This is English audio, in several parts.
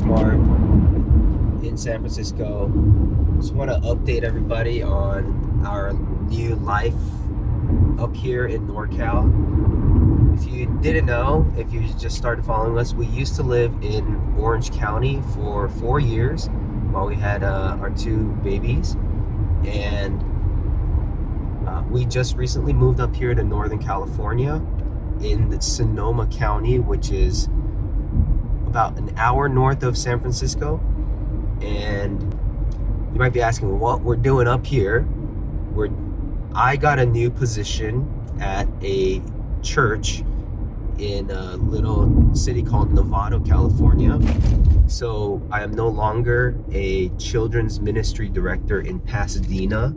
Mart in San Francisco. Just want to update everybody on our new life up here in NorCal. If you didn't know, if you just started following us, we used to live in Orange County for 4 years while we had our 2 babies, and we just recently moved up here to Northern California in Sonoma County, which is about an hour north of San Francisco. And you might be asking what we're doing up here. I got a new position at a church in a little city called Novato, California. So I am no longer a children's ministry director in Pasadena,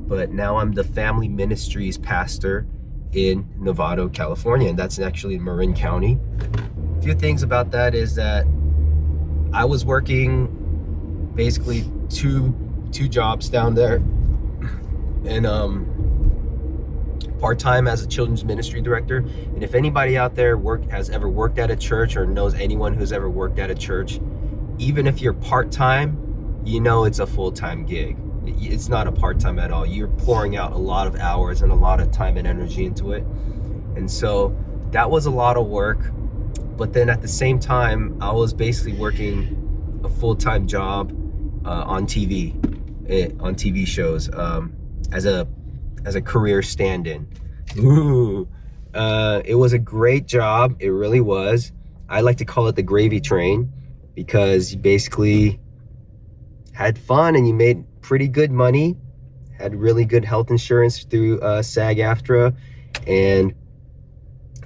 but now I'm the family ministries pastor in Novato, California, and that's actually in Marin County. A few things about that is that I was working basically two jobs down there, and part-time as a children's ministry director. And if anybody out there has ever worked at a church or knows anyone who's ever worked at a church, even if you're part-time, you know it's a full-time gig. It's not a part-time at all. You're pouring out a lot of hours and a lot of time and energy into it. And so that was a lot of work. But then at the same time, I was basically working a full-time job on TV shows as a career stand-in. Ooh. It was a great job. It really was. I like to call it the gravy train, because you basically had fun and you made pretty good money, had really good health insurance through SAG-AFTRA, and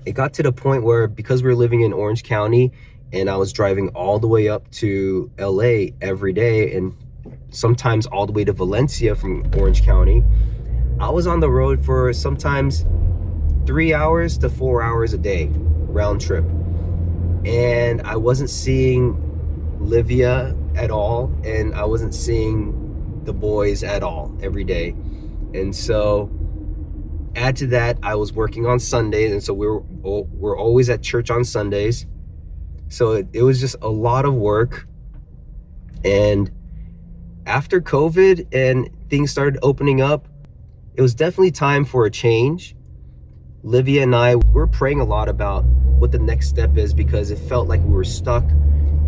it got to the point where, because we were living in Orange County and I was driving all the way up to LA every day, and sometimes all the way to Valencia from Orange County, I was on the road for sometimes 3 hours to 4 hours a day, round trip. And I wasn't seeing Livia at all, and I wasn't seeing the boys at all every day. And so add to that, I was working on Sundays, and so we're always at church on Sundays. So it was just a lot of work. And after COVID and things started opening up, it was definitely time for a change. Livia and I were praying a lot about what the next step is, because it felt like we were stuck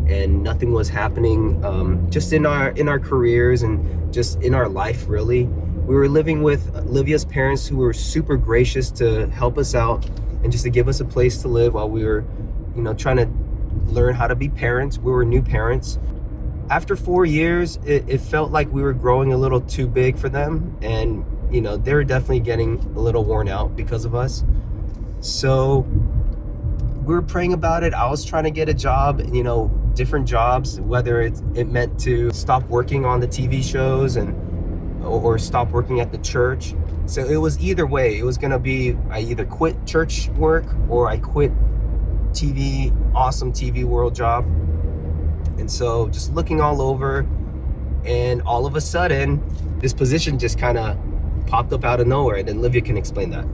and nothing was happening, just in our careers and just in our life, really. We were living with Livia's parents, who were super gracious to help us out and just to give us a place to live while we were, trying to learn how to be parents. We were new parents. After 4 years, it felt like we were growing a little too big for them, and they were definitely getting a little worn out because of us. So we were praying about it. I was trying to get a job, different jobs, whether it meant to stop working on the TV shows or stop working at the church. So it was either way. It was gonna be, I either quit church work or I quit awesome TV world job. And so just looking all over, and all of a sudden this position just kind of popped up out of nowhere. And then Livia can explain that.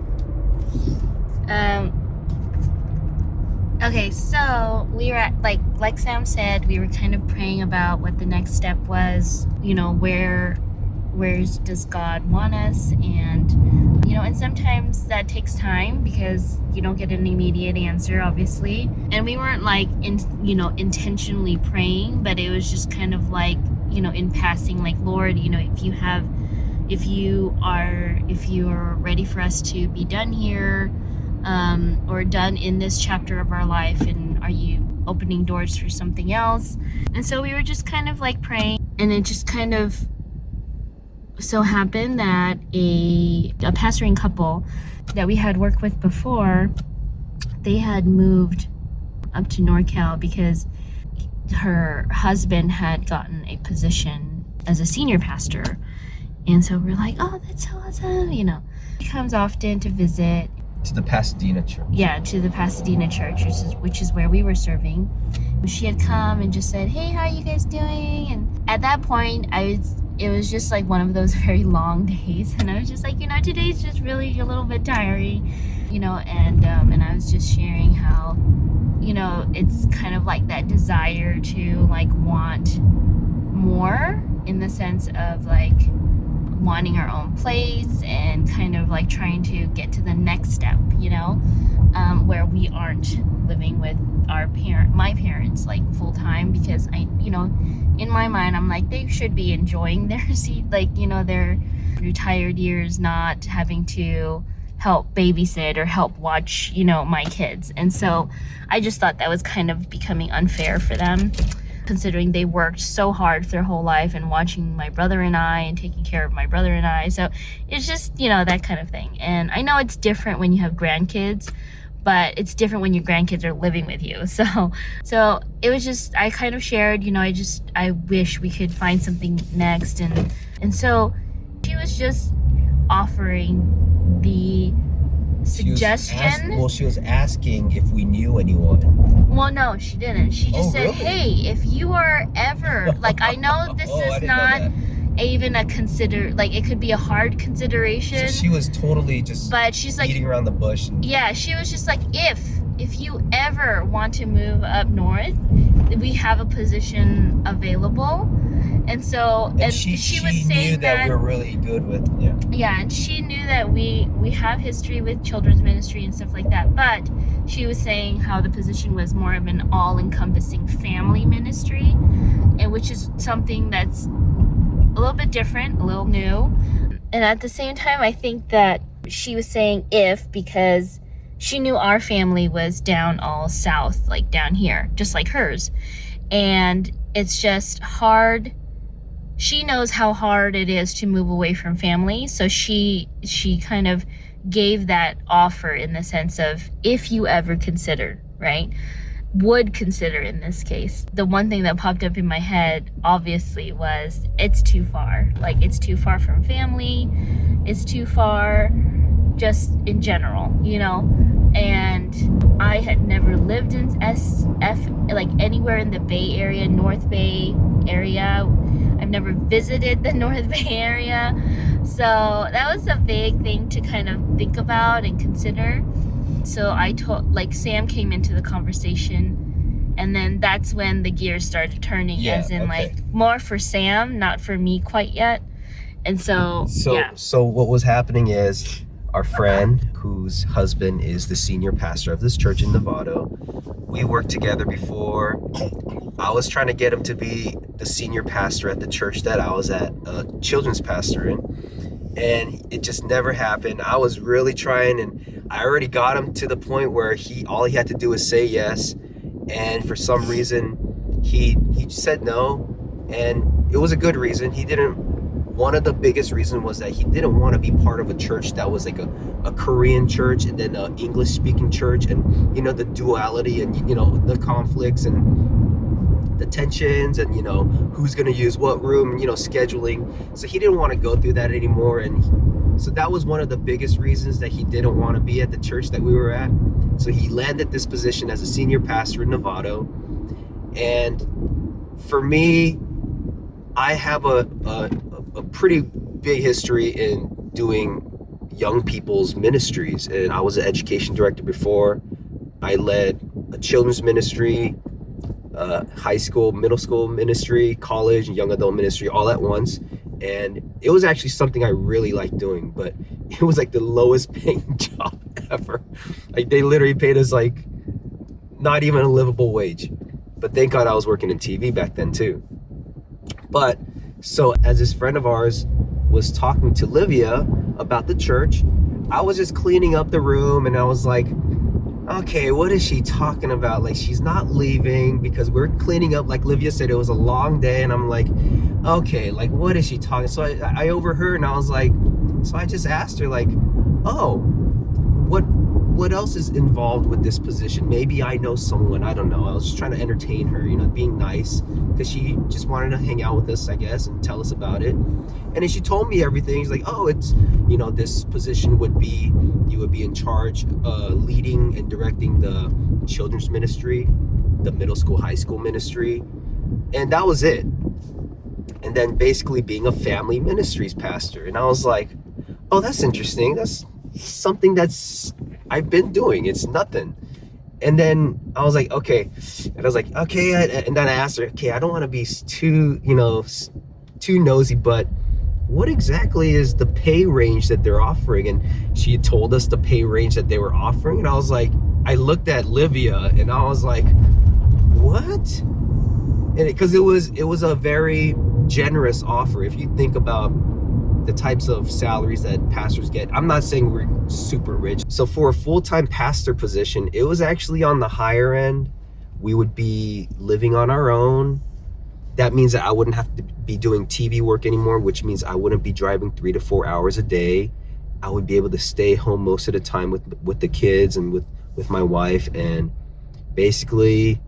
Okay, so we were at, like Sam said, we were kind of praying about what the next step was, where does God want us? And, and sometimes that takes time, because you don't get an immediate answer, obviously. And we weren't intentionally praying, but it was just kind of in passing, Lord, if you are ready for us to be done here, or done in this chapter of our life, and are you opening doors for something else? And so we were just kind of praying, and it just kind of so happened that a pastoring couple that we had worked with before, they had moved up to NorCal because her husband had gotten a position as a senior pastor. And so we're like, oh, that's so awesome, He comes often to visit. To the Pasadena church. Yeah, to the Pasadena church, which is where we were serving. She had come and just said, hey, how are you guys doing? And at that point, it was just one of those very long days. And I was just today's just really a little bit tiring, and I was just sharing how, you know, it's kind of like that desire to like want more, in the sense of like wanting our own place and kind of like trying to get to the next step, you know, where we aren't living with my parents like full time, because I, you know, in my mind I'm like, they should be enjoying their like, you know, their retired years, not having to help babysit or help watch, you know, my kids. And so I just thought that was kind of becoming unfair for them, considering they worked so hard their whole life and watching my brother and I and taking care of my brother and I. So it's just, you know, that kind of thing. And I know it's different when you have grandkids, but it's different when your grandkids are living with you. So it was just, I kind of shared, you know, I wish we could find something next. And so she was just offering the suggestion. She was asking if we knew anyone. Well, no, she didn't. She just said, really? hey, if you are ever, like, I know this is not even a like, it could be a hard consideration. So she was totally just but she's like, beating around the bush. Yeah, she was just like, if you ever want to move up north, we have a position available. And so, and she was saying knew that we were really good with, yeah, and she knew that we have history with children's ministry and stuff like that, but she was saying how the position was more of an all-encompassing family ministry, and which is something that's a little bit different, a little new. And at the same time, I think that she was saying because she knew our family was down all south, like down here, just like hers, and it's just hard. She knows how hard it is to move away from family, so she kind of gave that offer in the sense of, if you ever consider, right? Would consider in this case. The one thing that popped up in my head, obviously, was it's too far. Like, it's too far from family. It's too far just in general, you know? And I had never lived in like anywhere in the Bay Area, North Bay area. I've never visited the North Bay area. So that was a big thing to kind of think about and consider. So I told, like, Sam came into the conversation, and then that's when the gears started turning, as in like more for Sam, not for me quite yet. And so what was happening is, our friend, whose husband is the senior pastor of this church in Novato, we worked together before. I was trying to get him to be the senior pastor at the church that I was at, children's pastor in, and it just never happened. I was really trying, and I already got him to the point where all he had to do was say yes, and for some reason he said no, and it was a good reason. One of the biggest reasons was that he didn't want to be part of a church that was like a Korean church and then an English speaking church, and, you know, the duality and, you know, the conflicts and the tensions and, you know, who's going to use what room, you know, scheduling. So he didn't want to go through that anymore. And so that was one of the biggest reasons that he didn't want to be at the church that we were at. So he landed this position as a senior pastor in Novato. And for me, I have a pretty big history in doing young people's ministries, and I was an education director before. I led a children's ministry, high school, middle school ministry, college, and young adult ministry all at once, and it was actually something I really liked doing, but it was like the lowest paying job ever. Like, they literally paid us like not even a livable wage, but thank God I was working in TV back then too. But so as this friend of ours was talking to Livia about the church, I was just cleaning up the room, and I was like, okay, what is she talking about? Like, she's not leaving because we're cleaning up. Like Livia said, it was a long day, and I'm like, okay, like, what is she talking? So I overheard, and I was like, so I just asked her, like, oh, what else is involved with this position? Maybe I know someone, I don't know. I was just trying to entertain her, you know, being nice, because she just wanted to hang out with us, I guess, and tell us about it. And then she told me everything. She's like, oh, it's, you know, this position you would be in charge, leading and directing the children's ministry, the middle school, high school ministry. And that was it. And then basically being a family ministries pastor. And I was like, oh, that's interesting. That's something I've been doing. It's nothing. And then I was like, okay. And I was like, okay. And then I asked her, okay, I don't want to be too, too nosy, but what exactly is the pay range that they're offering? And she had told us the pay range that they were offering. And I was like, I looked at Livia and I was like, what? And because it was a very generous offer. If you think about the types of salaries that pastors get, I'm not saying we're super rich. So for a full-time pastor position, it was actually on the higher end. We would be living on our own. That means that I wouldn't have to be doing TV work anymore, which means I wouldn't be driving 3 to 4 hours a day. I would be able to stay home most of the time with the kids and with my wife. And basically,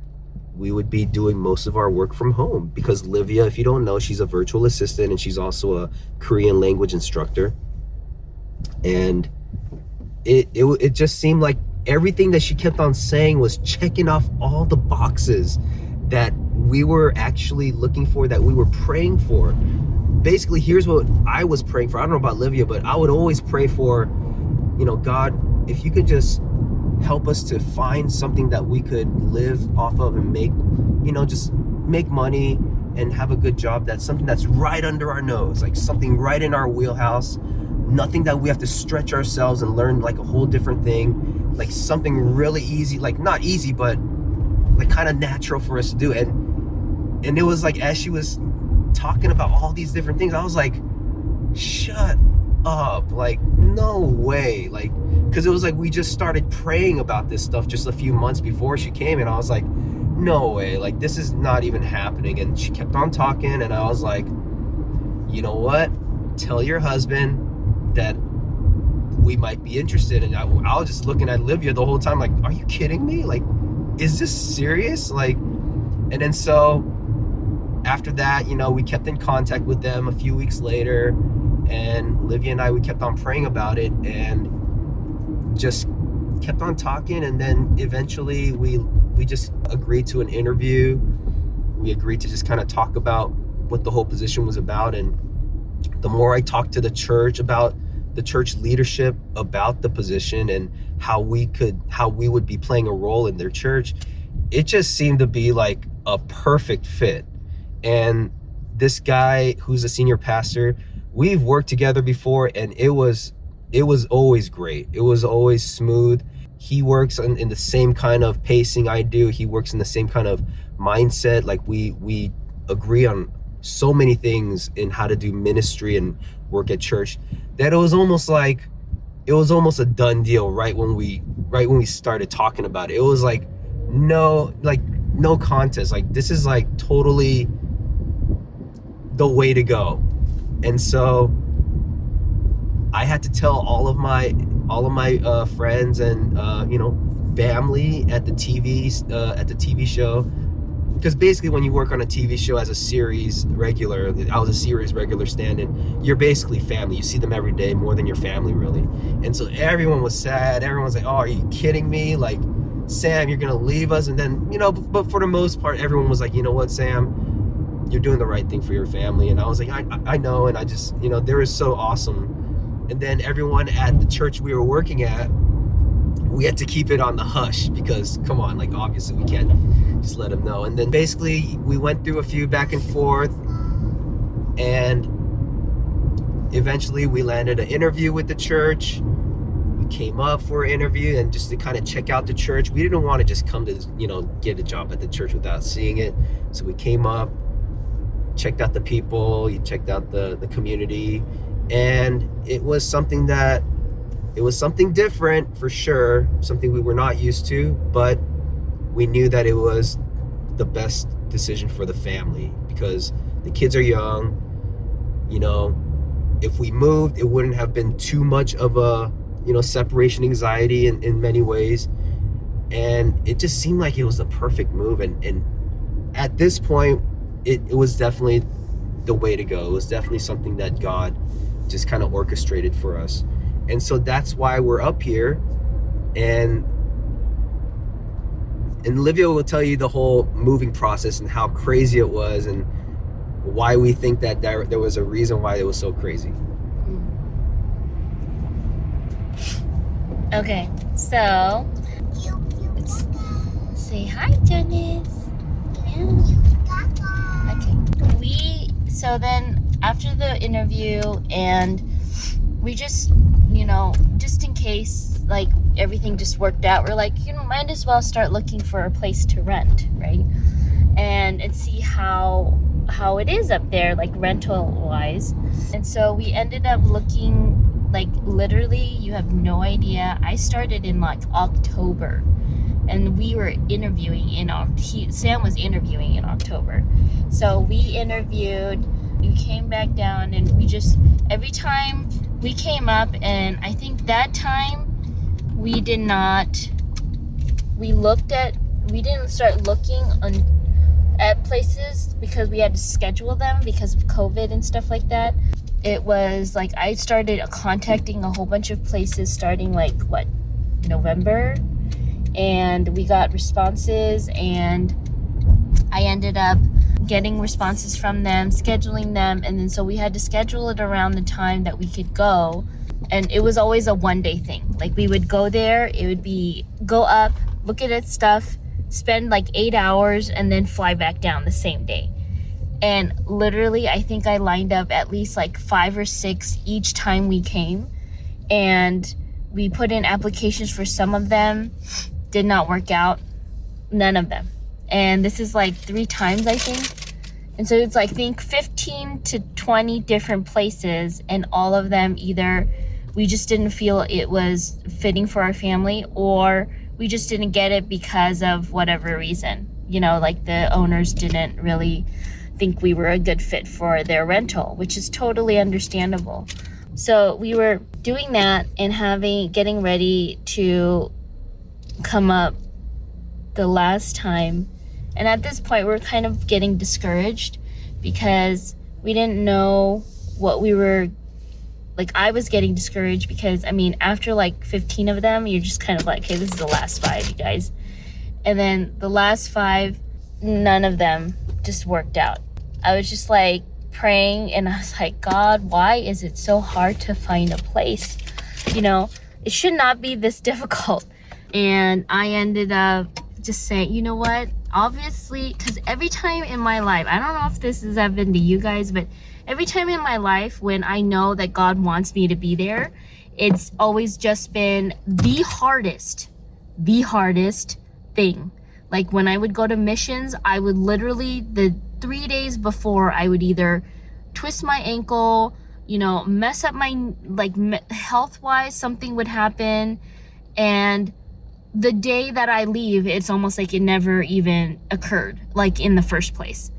we would be doing most of our work from home because Livia, if you don't know, she's a virtual assistant and she's also a Korean language instructor. And it just seemed like everything that she kept on saying was checking off all the boxes that we were actually looking for, that we were praying for. Basically, here's what I was praying for. I don't know about Livia, but I would always pray for, God, if you could just help us to find something that we could live off of and make, just make money and have a good job. That's something that's right under our nose, like something right in our wheelhouse. Nothing that we have to stretch ourselves and learn like a whole different thing, like something really easy, like not easy, but like kind of natural for us to do. And it was like, as she was talking about all these different things, I was like, shut up, like no way, like, because it was like we just started praying about this stuff just a few months before she came, and I was like, no way, like this is not even happening. And she kept on talking, and I was like, you know what, tell your husband that we might be interested. And I was just looking at Livia the whole time like, are you kidding me, like is this serious? Like, and then so after that, we kept in contact with them a few weeks later, and Livia and I, we kept on praying about it and just kept on talking. And then eventually we just agreed to an interview. We agreed to just kind of talk about what the whole position was about. And the more I talked to the church about the church leadership about the position and how we would be playing a role in their church, it just seemed to be like a perfect fit. And this guy who's a senior pastor, we've worked together before, and it was always great. It was always smooth. He works in the same kind of pacing I do. He works in the same kind of mindset. Like we agree on so many things in how to do ministry and work at church, that it was almost a done deal right when we started talking about it. It was like no contest. Like this is like totally the way to go. And so I had to tell all of my friends and family at the TV show, because basically when you work on a TV show as a series regular, I was a series regular stand-in, you're basically family. You see them every day, more than your family really. And so everyone was sad. Everyone's like, oh, are you kidding me? Like, Sam, you're gonna leave us? And then but for the most part, everyone was like, you know what, Sam, you're doing the right thing for your family. And I was like, I know. And I just, they were so awesome. And then everyone at the church we were working at, we had to keep it on the hush because, come on, like obviously we can't just let them know. And then basically we went through a few back and forth, and eventually we landed an interview with the church. We came up for an interview and just to kind of check out the church. We didn't want to just come to, get a job at the church without seeing it. So we came up, checked out the people, you checked out the community, and it was something different for sure, something we were not used to, but we knew that it was the best decision for the family because the kids are young. If we moved, it wouldn't have been too much of a, separation anxiety in many ways. And it just seemed like it was the perfect move. And at this point, it was definitely the way to go. It was definitely something that God just kind of orchestrated for us. And so that's why we're up here. And Livia will tell you the whole moving process and how crazy it was and why we think that there was a reason why it was so crazy. Okay, so Say hi, Janice. Yeah. Okay. So then after the interview, and we just, just in case like everything just worked out, we're like, might as well start looking for a place to rent, right? And see how it is up there, like rental wise. And so we ended up looking, like literally, you have no idea. I started in like October, and we were interviewing Sam was interviewing in October. So we interviewed, we came back down, and every time we came up, and I think that time we didn't start looking at places because we had to schedule them because of COVID and stuff like that. It was like I started contacting a whole bunch of places starting like November, and we got responses, and I ended up getting responses from them, scheduling them, and then so we had to schedule it around the time that we could go. And it was always a one-day thing. Like we would go there, it would be go up, look at its stuff, spend like 8 hours, and then fly back down the same day. And literally, I think I lined up at least like 5 or 6 each time we came. And we put in applications for some of them, did not work out, none of them. And this is like 3 times, I think. And so it's like, I think 15 to 20 different places, and all of them either we just didn't feel it was fitting for our family, or we just didn't get it because of whatever reason. Like the owners didn't really think we were a good fit for their rental, which is totally understandable. So we were doing that and getting ready to come up the last time. And at this point, we're kind of getting discouraged because we didn't know what we were, like I was getting discouraged because, after like 15 of them, you're just kind of like, okay, this is the last 5, you guys. And then the last 5, none of them just worked out. I was just like praying, and I was like, God, why is it so hard to find a place? It should not be this difficult. And I ended up just saying, you know what? Obviously, because every time in my life, I don't know if this has happened to you guys, but every time in my life when I know that God wants me to be there, it's always just been the hardest thing. Like when I would go to missions, I would literally, the 3 days before, I would either twist my ankle, mess up my, health-wise, something would happen. And the day that I leave, it's almost like it never even occurred, like in the first place.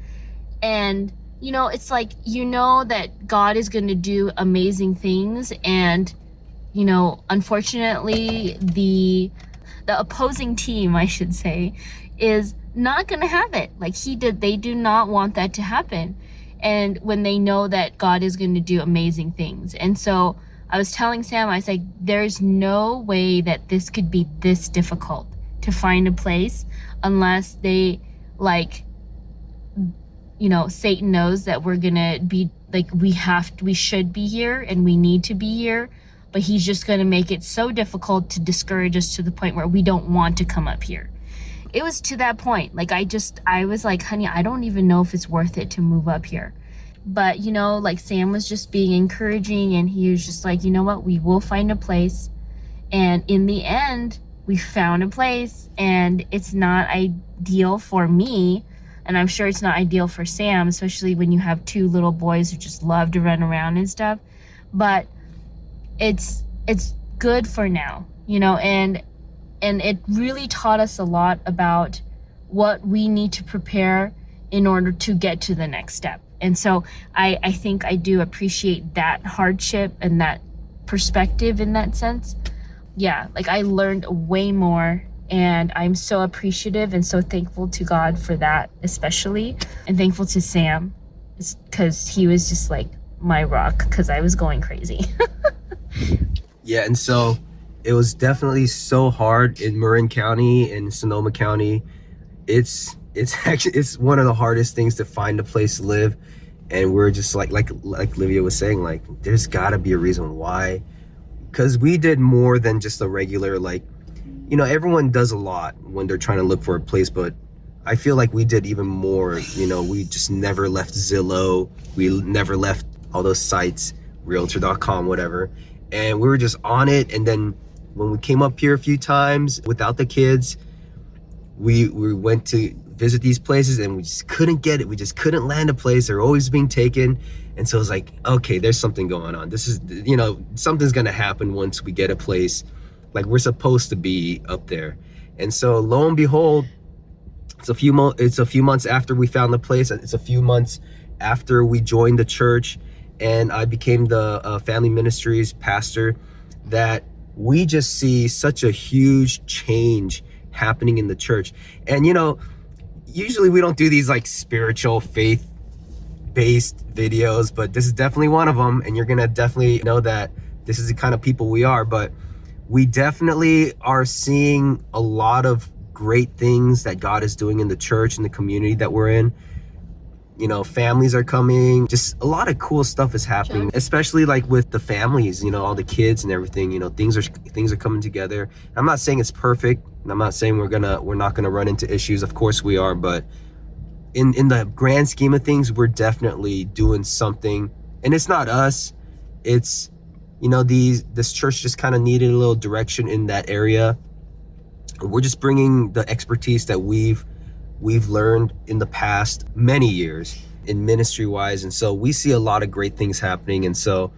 And, it's like, that God is going to do amazing things. And, unfortunately, the opposing team, I should say, is not going to have it. Like they do not want that to happen. And when they know that God is going to do amazing things. And so I was telling Sam, I was like, there's no way that this could be this difficult to find a place unless they Satan knows that we're going to be like, we should be here and we need to be here, but he's just going to make it so difficult to discourage us to the point where we don't want to come up here. It was to that point. Like I was like, honey, I don't even know if it's worth it to move up here. But, Sam was just being encouraging, and he was just like, you know what, we will find a place. And in the end, we found a place, and it's not ideal for me. And I'm sure it's not ideal for Sam, especially when you have 2 little boys who just love to run around and stuff. But it's good for now, and it really taught us a lot about what we need to prepare in order to get to the next step. And so I think I do appreciate that hardship and that perspective in that sense. Yeah, like I learned way more, and I'm so appreciative and so thankful to God for that especially, and thankful to Sam because he was just like my rock because I was going crazy. Yeah, and so it was definitely so hard in Marin County and Sonoma County. It's one of the hardest things to find a place to live. And we're just like Livia was saying, like, there's got to be a reason why. Because we did more than just a regular, you know, everyone does a lot when they're trying to look for a place, but I feel like we did even more. You know, we just never left Zillow. We never left all those sites, realtor.com, whatever. And we were just on it. And then when we came up here a few times without the kids, we went to visit these places and we just couldn't get it. We just couldn't land a place. They're always being taken. And so it's like, okay, there's something going on. This is, you know, something's going to happen once we get a place. Like, we're supposed to be up there. And so lo and behold, it's a few months after we found the place. It's a few months after we joined the church and I became the family ministries pastor, that we just see such a huge change happening in the church. And, you know, usually we don't do these like spiritual faith-based videos, but this is definitely one of them. And you're going to definitely know that this is the kind of people we are. But we definitely are seeing a lot of great things that God is doing in the church and the community that we're in. You know, families are coming, just a lot of cool stuff is happening, sure. Especially like with the families, you know, all the kids and everything, you know, things are coming together. I'm not saying it's perfect, and I'm not saying we're not gonna run into issues. Of course we are, but in the grand scheme of things, we're definitely doing something. And it's not us, it's, you know, this church just kind of needed a little direction in that area. We're just bringing the expertise that we've learned in the past many years in ministry wise. And so we see a lot of great things happening. And so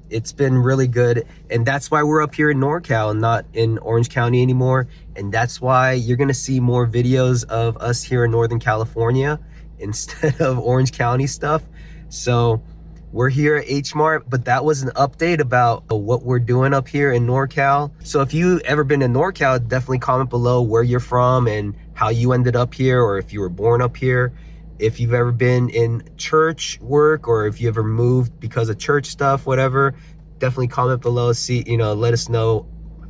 it's been really good. And that's why we're up here in NorCal and not in Orange County anymore. And that's why you're going to see more videos of us here in Northern California instead of Orange County stuff. So we're here at H Mart, but that was an update about what we're doing up here in NorCal. So if you ever been to NorCal, definitely comment below where you're from and how you ended up here, or if you were born up here. If you've ever been in church work, or if you ever moved because of church stuff, whatever, definitely comment below. See, you know, let us know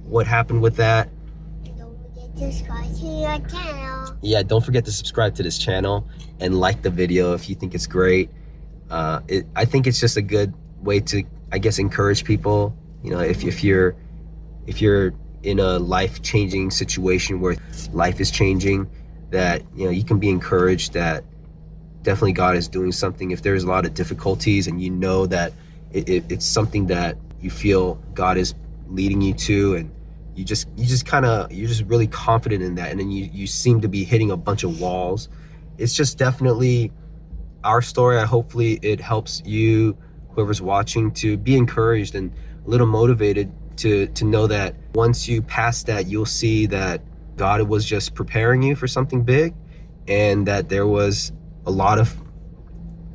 what happened with that. Don't forget to subscribe to your channel. Yeah, don't forget to subscribe to this channel and like the video if you think it's great. I think it's just a good way to, I guess, encourage people. You know, if you're in a life-changing situation where life is changing, that, you know, you can be encouraged that definitely God is doing something. If there's a lot of difficulties and you know that it's something that you feel God is leading you to, and you're just really confident in that, and then you seem to be hitting a bunch of walls. It's just definitely our story. Hopefully it helps you, whoever's watching, to be encouraged and a little motivated to know that once you pass that, you'll see that God was just preparing you for something big, and that there was a lot of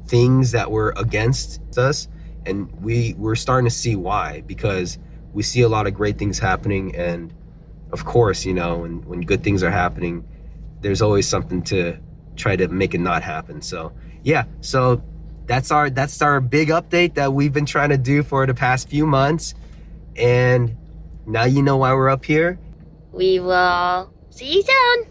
things that were against us, and we're starting to see why, because we see a lot of great things happening. And of course, you know, when good things are happening, there's always something to try to make it not happen. So yeah, so that's our big update that we've been trying to do for the past few months. And now you know why we're up here. We will see you soon.